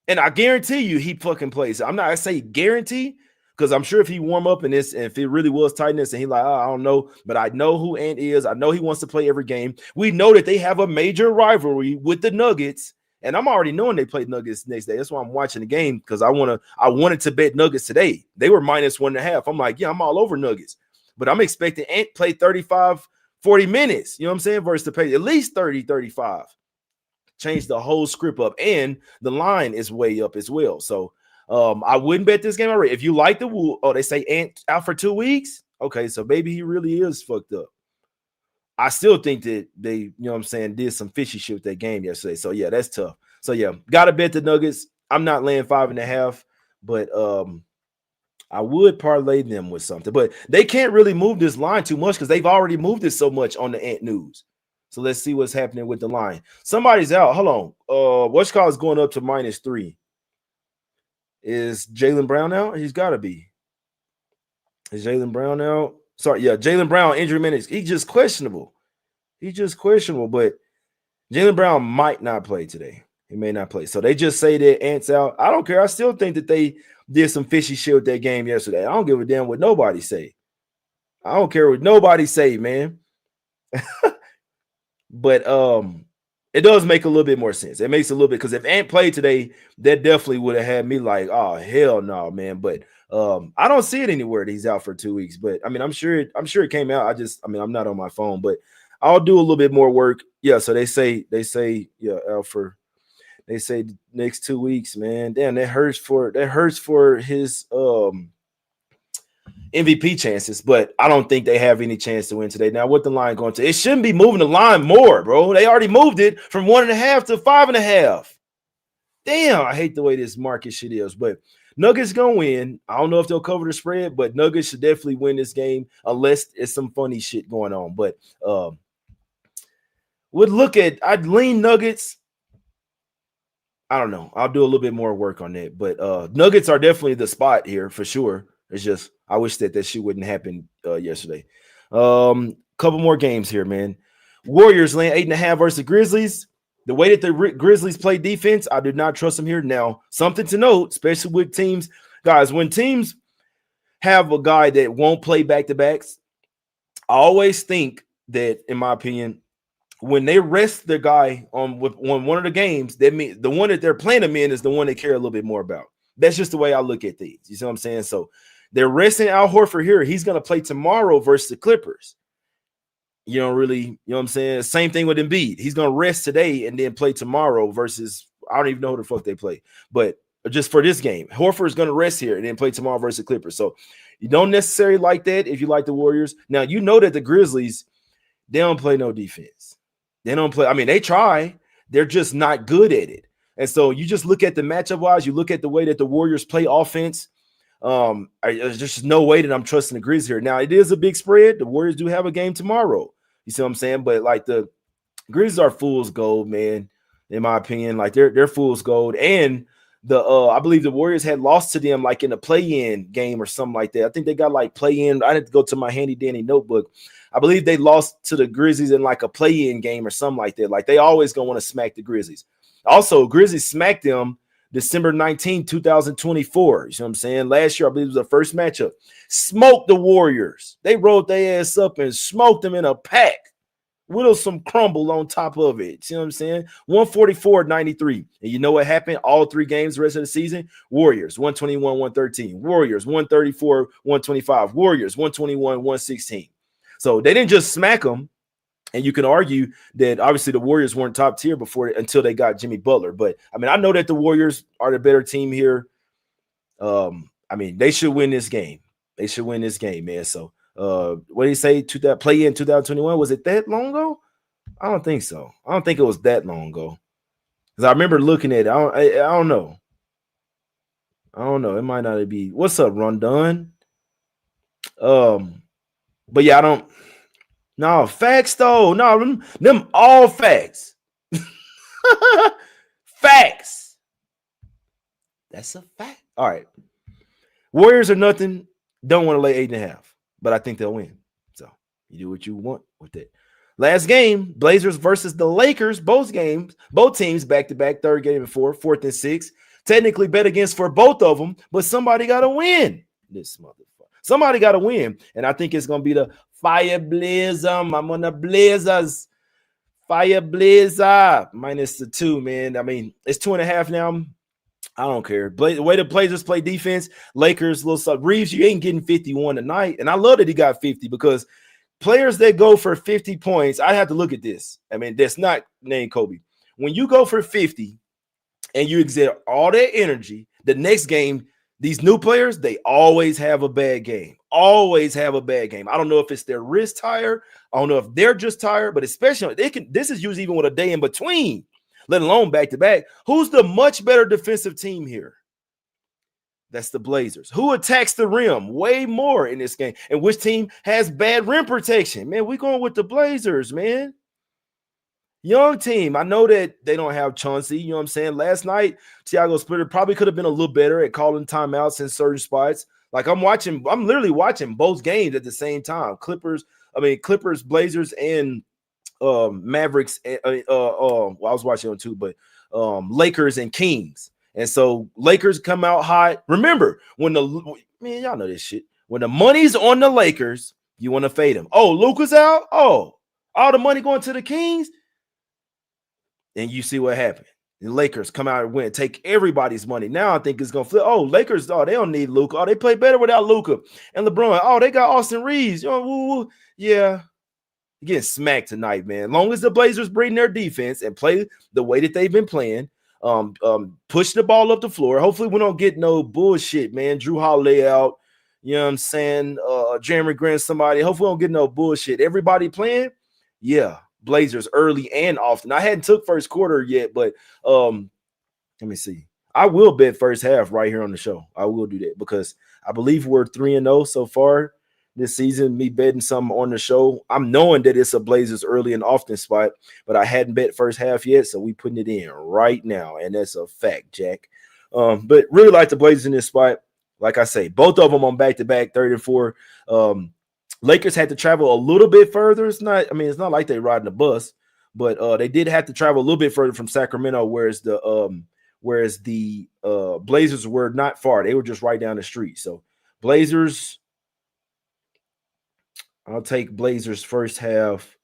And I guarantee you he fucking plays. I say guarantee, Because I'm sure if he warm up in this, and if it really was tightness, and he like, oh, I don't know, but I know who Ant is. I know he wants to play every game. We know that they have a major rivalry with the Nuggets, and I'm already knowing they play Nuggets next day. That's why I'm watching the game, because I wanted to bet Nuggets today. They were -1.5. I'm like, yeah, I'm all over Nuggets, but I'm expecting Ant play 35, 40 minutes. You know what I'm saying? Versus to pay at least 30, 35. Change the whole script up, and the line is way up as well. So I wouldn't bet this game already. If you like they say Ant out for 2 weeks. Okay, so maybe he really is fucked up. I still think that they, you know what I'm saying, did some fishy shit with that game yesterday. So yeah, that's tough. So yeah, gotta bet the Nuggets. I'm not laying 5.5, but I would parlay them with something. But they can't really move this line too much because they've already moved it so much on the Ant news. So let's see what's happening with the line. Somebody's out. Hold on. What's called is going up to -3. Is Jaylen Brown out? He's got to be. Is Jaylen Brown out? Sorry, yeah, Jaylen Brown injury minutes. He's just questionable. But Jaylen Brown might not play today. He may not play. So they just say that Ant's out. I don't care. I still think that they did some fishy shit with that game yesterday. I don't give a damn what nobody say. I don't care what nobody say, man. But it does make a little bit more sense. It makes a little bit, because if Ant played today, that definitely would have had me like, oh hell no, man. But I don't see it anywhere that he's out for 2 weeks. But I mean, I'm sure it came out. I'm not on my phone, but I'll do a little bit more work. Yeah, so they say yeah, out for, they say next 2 weeks, man. Damn, that hurts for his MVP chances, but I don't think they have any chance to win today. Now, what the line going to? It shouldn't be moving the line more, bro. They already moved it from 1.5 to 5.5. Damn, I hate the way this market shit is, but Nuggets gonna win. I don't know if they'll cover the spread, but Nuggets should definitely win this game unless it's some funny shit going on. But I'd lean Nuggets. I don't know. I'll do a little bit more work on that, but Nuggets are definitely the spot here for sure. It's just I wish that shit wouldn't happen yesterday. Couple more games here, man. Warriors laying 8.5 versus the Grizzlies. The way that the Grizzlies play defense, I do not trust them here. Now, something to note, especially with teams, guys, when teams have a guy that won't play back-to-backs, I always think that, in my opinion, when they rest their guy on one of the games, that means the one that they're playing him in is the one they care a little bit more about. That's just the way I look at things. You see what I'm saying? So they're resting Al Horford here. He's going to play tomorrow versus the Clippers. You know what I'm saying? Same thing with Embiid. He's going to rest today and then play tomorrow versus, I don't even know who the fuck they play. But just for this game, Horford is going to rest here and then play tomorrow versus the Clippers. So you don't necessarily like that if you like the Warriors. Now, you know that the Grizzlies, they don't play no defense. They don't play. I mean, they try. They're just not good at it. And so you just look at the matchup wise, you look at the way that the Warriors play offense. There's just no way that I'm trusting the Grizzlies here. Now, it is a big spread. The Warriors do have a game tomorrow. You see what I'm saying? But like the Grizzlies are fool's gold, man, in my opinion. Like they're fool's gold. And I believe the Warriors had lost to them like in a play-in game or something like that. I think they got like play-in. I had to go to my handy dandy notebook. I believe they lost to the Grizzlies in like a play-in game or something like that. Like they always gonna want to smack the Grizzlies. Also, Grizzlies smacked them December 19, 2024. You see what I'm saying? Last year, I believe it was the first matchup. Smoked the Warriors. They rolled their ass up and smoked them in a pack. With some crumble on top of it. See what I'm saying? 144-93. And you know what happened? All three games the rest of the season? Warriors, 121-113. Warriors, 134-125. Warriors, 121-116. So they didn't just smack them. And you can argue that obviously the Warriors weren't top tier until they got Jimmy Butler. But, I mean, I know that the Warriors are the better team here. I mean, they should win this game. They should win this game, man. So, what did he say? To that play in 2021? Was it that long ago? I don't think so. I don't think it was that long ago. Because I remember looking at it. I don't know. I don't know. It might not be. What's up, Rondon? But yeah, I don't. No, facts though. No, them all facts. Facts. That's a fact. All right. Warriors are nothing. Don't want to lay 8.5, but I think they'll win. So you do what you want with it. Last game, Blazers versus the Lakers. Both teams back-to-back, third game and fourth and sixth. Technically bet against for both of them, but somebody got to win. This motherfucker. Somebody got to win, and I think it's gonna be the Fire Blazer. I'm on the Blazers. Fire Blazer minus the 2, man. I mean, it's 2.5 now. I don't care. The way the Blazers play defense, Lakers, little stuff. Reeves, you ain't getting 51 tonight, and I love that he got 50 because players that go for 50 points, I have to look at this. I mean, that's not named Kobe. When you go for 50 and you exert all that energy, the next game, these new players, they always have a bad game. Always have a bad game. I don't know if it's their wrist tired. I don't know if they're just tired, but especially this is usually even with a day in between, let alone back to back. Who's the much better defensive team here? That's the Blazers. Who attacks the rim way more in this game? And which team has bad rim protection? Man, we're going with the Blazers, man. Young team. I know that they don't have Chauncey. You know what I'm saying? Last night, Thiago Splitter probably could have been a little better at calling timeouts in certain spots. Like I'm literally watching both games at the same time. Clippers, Blazers, and Mavericks. I was watching on too, but Lakers and Kings. And so Lakers come out hot. Remember, y'all know this shit. When the money's on the Lakers, you want to fade them. Oh, Luka's out? Oh, all the money going to the Kings? And you see what happened. The Lakers come out and win, take everybody's money. Now I think it's going to flip. Oh, Lakers, they don't need Luka. Oh, they play better without Luka. And LeBron, oh, they got Austin Reeves. Woo. Yeah. Getting smacked tonight, man. As long as the Blazers bring their defense and play the way that they've been playing, push the ball up the floor. Hopefully we don't get no bullshit, man. Drew Holiday out. You know what I'm saying? Jeremy Grant, somebody. Hopefully we don't get no bullshit. Everybody playing? Yeah. Blazers early and often. I hadn't took first quarter yet, but let me see. I will bet first half right here on the show. I will do that because I believe we're 3-0 so far this season. Me betting something on the show. I'm knowing that it's a Blazers early and often spot, but I hadn't bet first half yet, so we putting it in right now, and that's a fact, Jack. But really like the Blazers in this spot. Like I say, both of them on back-to-back 34. Lakers had to travel a little bit further. It's not like they riding the bus, but they did have to travel a little bit further from Sacramento, whereas the Blazers were not far. They were just right down the street. So Blazers, I'll take Blazers first half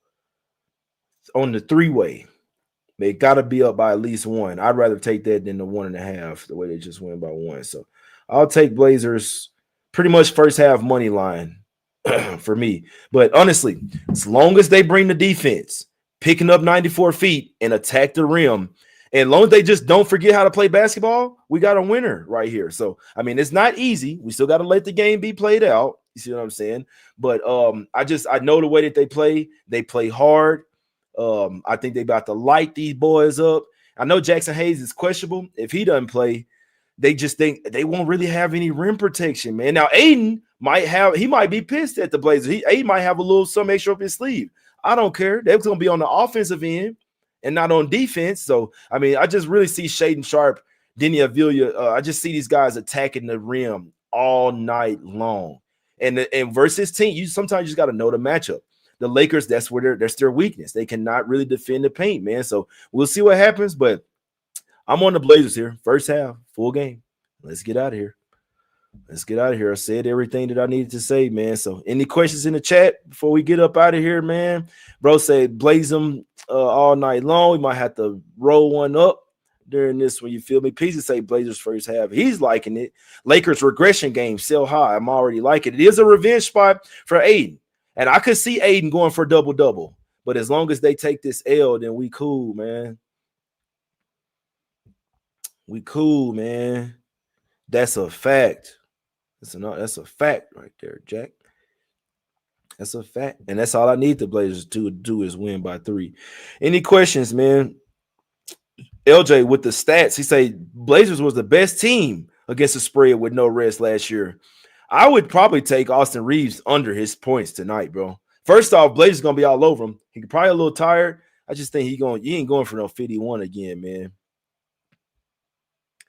on the 3-way. They got to be up by at least 1. I'd rather take that than the 1.5, the way they just went by 1. So I'll take Blazers pretty much first half money line. For me. But honestly, as long as they bring the defense, picking up 94 feet and attack the rim, and as long as they just don't forget how to play basketball, we got a winner right here. So, I mean, it's not easy. We still got to let the game be played out. You see what I'm saying? But I know the way that they play hard. I think they about to light these boys up. I know Jackson Hayes is questionable. If he doesn't play, they just think they won't really have any rim protection, man. Now, Aiden might be pissed at the Blazers. Aiden might have a little something extra up his sleeve. I don't care. They're going to be on the offensive end and not on defense. So, I mean, I just really see Shaedon Sharpe, Denny Avila. I just see these guys attacking the rim all night long. And versus team, you sometimes just got to know the matchup. The Lakers, that's their weakness. They cannot really defend the paint, man. So we'll see what happens, but I'm on the Blazers here. First half, full game. Let's get out of here. I said everything that I needed to say, man. So any questions in the chat before we get up out of here, man? Bro said blaze them all night long. We might have to roll one up during this one. You feel me? Pizza say Blazers first half. He's liking it. Lakers regression game, sell high. I'm already liking it. It is a revenge spot for Aiden. And I could see Aiden going for double-double. But as long as they take this L, then we cool, man. We cool, man. That's a fact. That's a fact right there, Jack. That's a fact. And that's all I need the Blazers to do is win by 3. Any questions, man? LJ with the stats, he say Blazers was the best team against the spread with no rest last year. I would probably take Austin Reeves under his points tonight, bro. First off, Blazers going to be all over him. He probably a little tired. I just think he ain't going for no 51 again, man.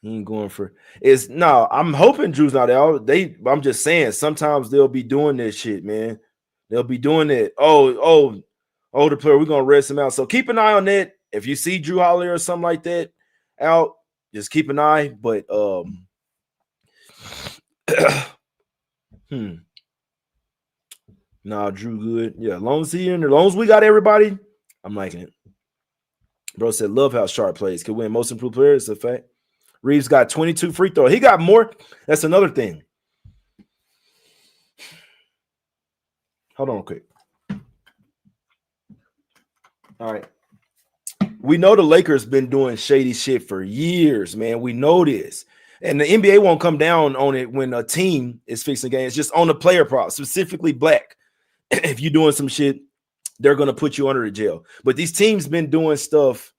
He ain't going for I'm hoping Drew's not out. I'm just saying sometimes they'll be doing this shit, man. They'll be doing it. The player, we're gonna rest him out. So keep an eye on that. If you see Drew Holiday or something like that out, just keep an eye. But Nah, Drew good. Yeah, as long as he in there, as long as we got everybody, I'm liking it. Bro said, love how Sharp plays. Could win most improved player. It's a fact. Reeves got 22 free throws. He got more. That's another thing. Hold on quick. All right. We know the Lakers been doing shady shit for years, man. We know this. And the NBA won't come down on it when a team is fixing games, just on the player prop, specifically black. If you're doing some shit, they're going to put you under the jail. But these teams been doing stuff.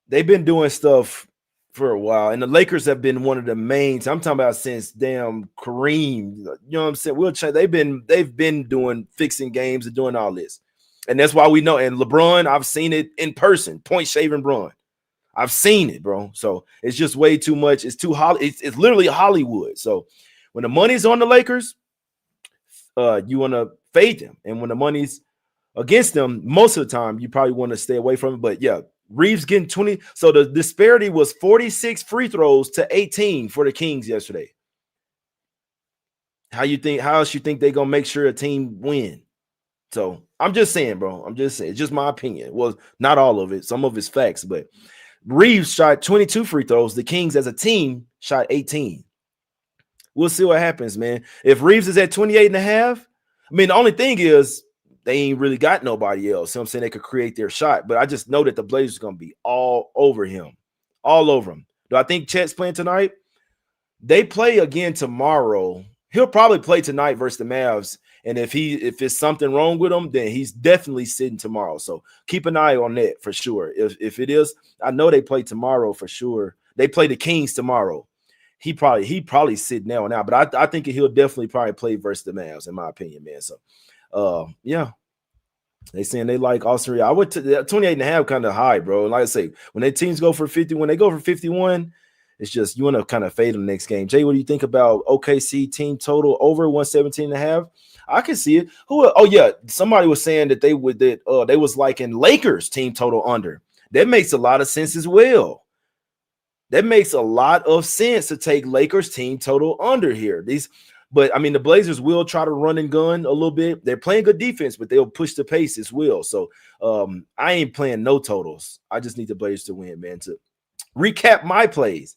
They've been doing stuff for a while. And the Lakers have been one of the main. I'm talking about since damn Kareem. You know what I'm saying? They've been doing fixing games and doing all this. And that's why we know. And LeBron, I've seen it in person. Point shaving Bron. I've seen it, bro. So it's just way too much. It's too it's literally Hollywood. So when the money's on the Lakers, you want to fade them. And when the money's against them, most of the time, you probably want to stay away from it. But yeah, Reeves getting 20. So the disparity was 46 free throws to 18 for the Kings yesterday. How else you think they're going to make sure a team win? So I'm just saying, bro. I'm just saying. It's just my opinion. Well, not all of it. Some of it's facts. But Reeves shot 22 free throws. The Kings as a team shot 18. We'll see what happens, man. If Reeves is at 28 and a half, I mean, the only thing is they ain't really got nobody else. You know what I'm saying? They could create their shot. But I just know that the Blazers are going to be all over him. All over him. Do I think Chet's playing tonight? They play again tomorrow. He'll probably play tonight versus the Mavs. And if it's something wrong with him, then he's definitely sitting tomorrow. So keep an eye on that for sure. If it is, I know they play tomorrow for sure. They play the Kings tomorrow. He probably sit now and out, but I think he'll definitely probably play versus the Mavs, in my opinion, man. So yeah. They saying they like Austin Reeves. I went to 28 and a half kind of high, bro. And like I say, when their teams go for 50, when they go for 51, it's just you want to kind of fade them the next game. Jay, what do you think about OKC team total over 117 and a half? I can see it. Oh yeah, somebody was saying that they was like in Lakers team total under. That makes a lot of sense as well. That makes a lot of sense to take Lakers team total under here. But I mean, the Blazers will try to run and gun a little bit. They're playing good defense, but they'll push the pace as well. So I ain't playing no totals. I just need the Blazers to win, man. To recap my plays.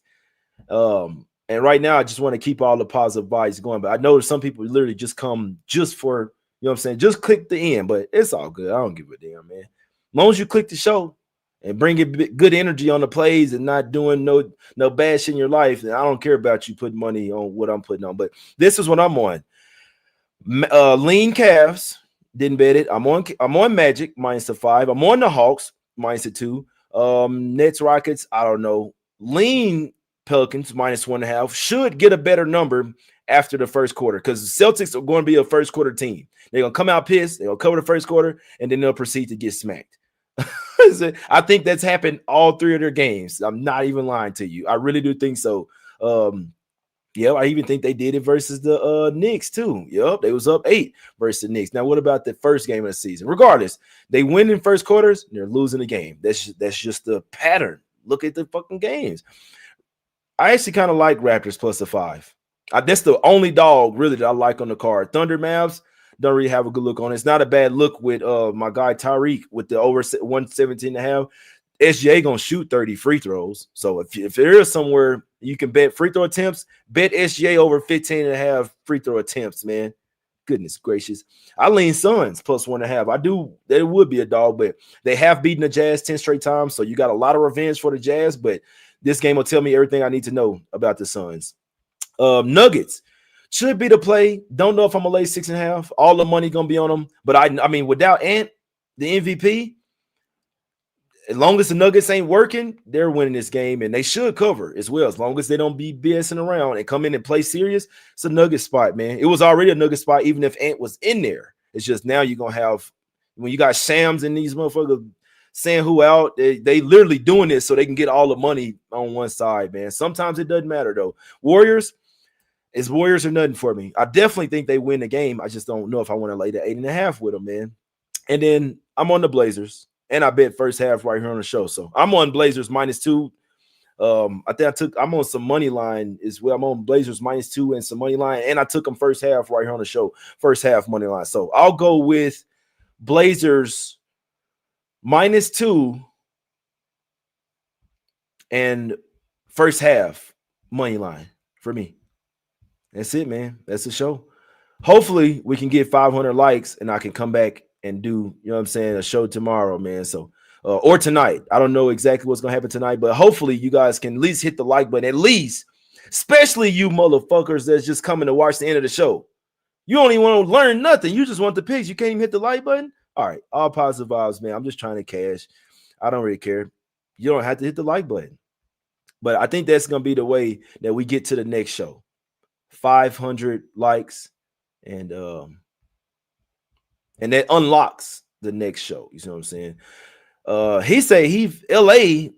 And right now, I just want to keep all the positive vibes going. But I know some people literally just come just for, you know what I'm saying, just click the end. But it's all good. I don't give a damn, man. As long as you click the show and bring it good energy on the plays and not doing no bad shit in your life, then I don't care about you putting money on what I'm putting on. But this is what I'm on. Lean Cavs, didn't bet it. I'm on Magic, -5. I'm on the Hawks, -2. Nets, Rockets, I don't know. Lean Pelicans, -1.5. Should get a better number after the first quarter because the Celtics are going to be a first quarter team. They're going to come out pissed. They're going to cover the first quarter, and then they'll proceed to get smacked. I think that's happened all three of their games. I'm not even lying to you. I really do think so. Yeah, I even think they did it versus the Knicks too. Yep, they was up 8 versus the Knicks. Now, what about the first game of the season? Regardless, they win in first quarters, and they're losing the game. That's just the pattern. Look at the fucking games. I actually kind of like Raptors +5. That's the only dog really that I like on the card. Thunder, Mavs, don't really have a good look on it. It's not a bad look with my guy Tyreek with the over 117.5. SGA gonna shoot 30 free throws. So if there is somewhere you can bet free throw attempts, bet SGA over 15.5 free throw attempts, man. Goodness gracious. I lean Suns +1.5. I do. There would be a dog, but they have beaten the Jazz 10 straight times. So you got a lot of revenge for the Jazz, but this game will tell me everything I need to know about the Suns. Nuggets should be the play. Don't know if I'm gonna lay 6.5. All the money gonna be on them, but I mean, without Ant, the MVP, as long as the Nuggets ain't working, they're winning this game, and they should cover as well. As long as they don't be BSing around and come in and play serious, it's a Nugget spot, man. It was already a Nugget spot, even if Ant was in there. It's just now you're gonna have when you got Shams and these motherfuckers saying who out, they literally doing this so they can get all the money on one side, man. Sometimes it doesn't matter though. Warriors are nothing for me. I definitely think they win the game. I just don't know if I want to lay the 8.5 with them, man. And then I'm on the Blazers, and I bet first half right here on the show. So I'm on Blazers -2. I think I'm on some money line as well. I'm on Blazers -2 and some money line, and I took them first half right here on the show. First half money line. So I'll go with Blazers -2 and first half money line for me. That's it, man. That's the show. Hopefully we can get 500 likes and I can come back and do, you know what I'm saying, a show tomorrow, man. So or tonight. I don't know exactly what's gonna happen tonight, but hopefully you guys can at least hit the like button, at least, especially you motherfuckers that's just coming to watch the end of the show. You don't even want to learn nothing. You just want the picks. You can't even hit the like button. All right, all positive vibes, man. I'm just trying to cash. I don't really care. You don't have to hit the like button. But I think that's gonna be the way that we get to the next show. 500 likes, and that unlocks the next show. You see what I'm saying? He say LA.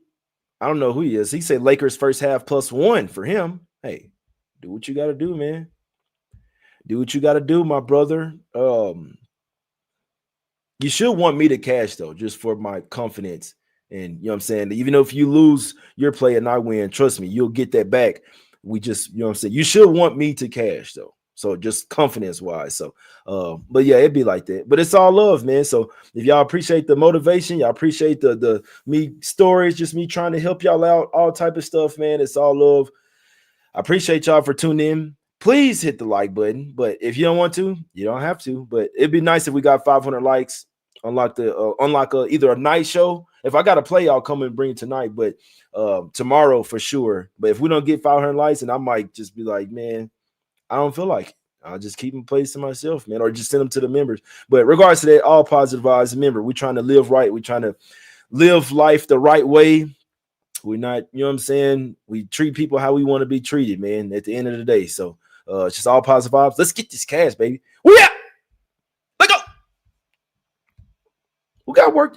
I don't know who he is. He said Lakers first half +1 for him. Hey, do what you got to do, man. Do what you got to do, my brother. You should want me to cash though, just for my confidence. And you know what I'm saying? Even though if you lose your play and I win, trust me, you'll get that back. We just, you know what I'm saying? You should want me to cash though. So just confidence wise. So, but yeah, it'd be like that. But it's all love, man. So if y'all appreciate the motivation, y'all appreciate the me stories, just me trying to help y'all out, all type of stuff, man. It's all love. I appreciate y'all for tuning in. Please hit the like button. But if you don't want to, you don't have to. But it'd be nice if we got 500 likes. Unlock either a night show. If I got to play, I'll come and bring it tonight. But tomorrow for sure. But if we don't get 500 likes, and I might just be like, man, I don't feel like it. I'll just keep them plays to myself, man, or just send them to the members. But regardless of that, all positive vibes. Remember, we're trying to live right. We're trying to live life the right way. We're not, you know what I'm saying? We treat people how we want to be treated, man, at the end of the day. So it's just all positive vibes. Let's get this cash, baby. We out. Let go. We got work to do.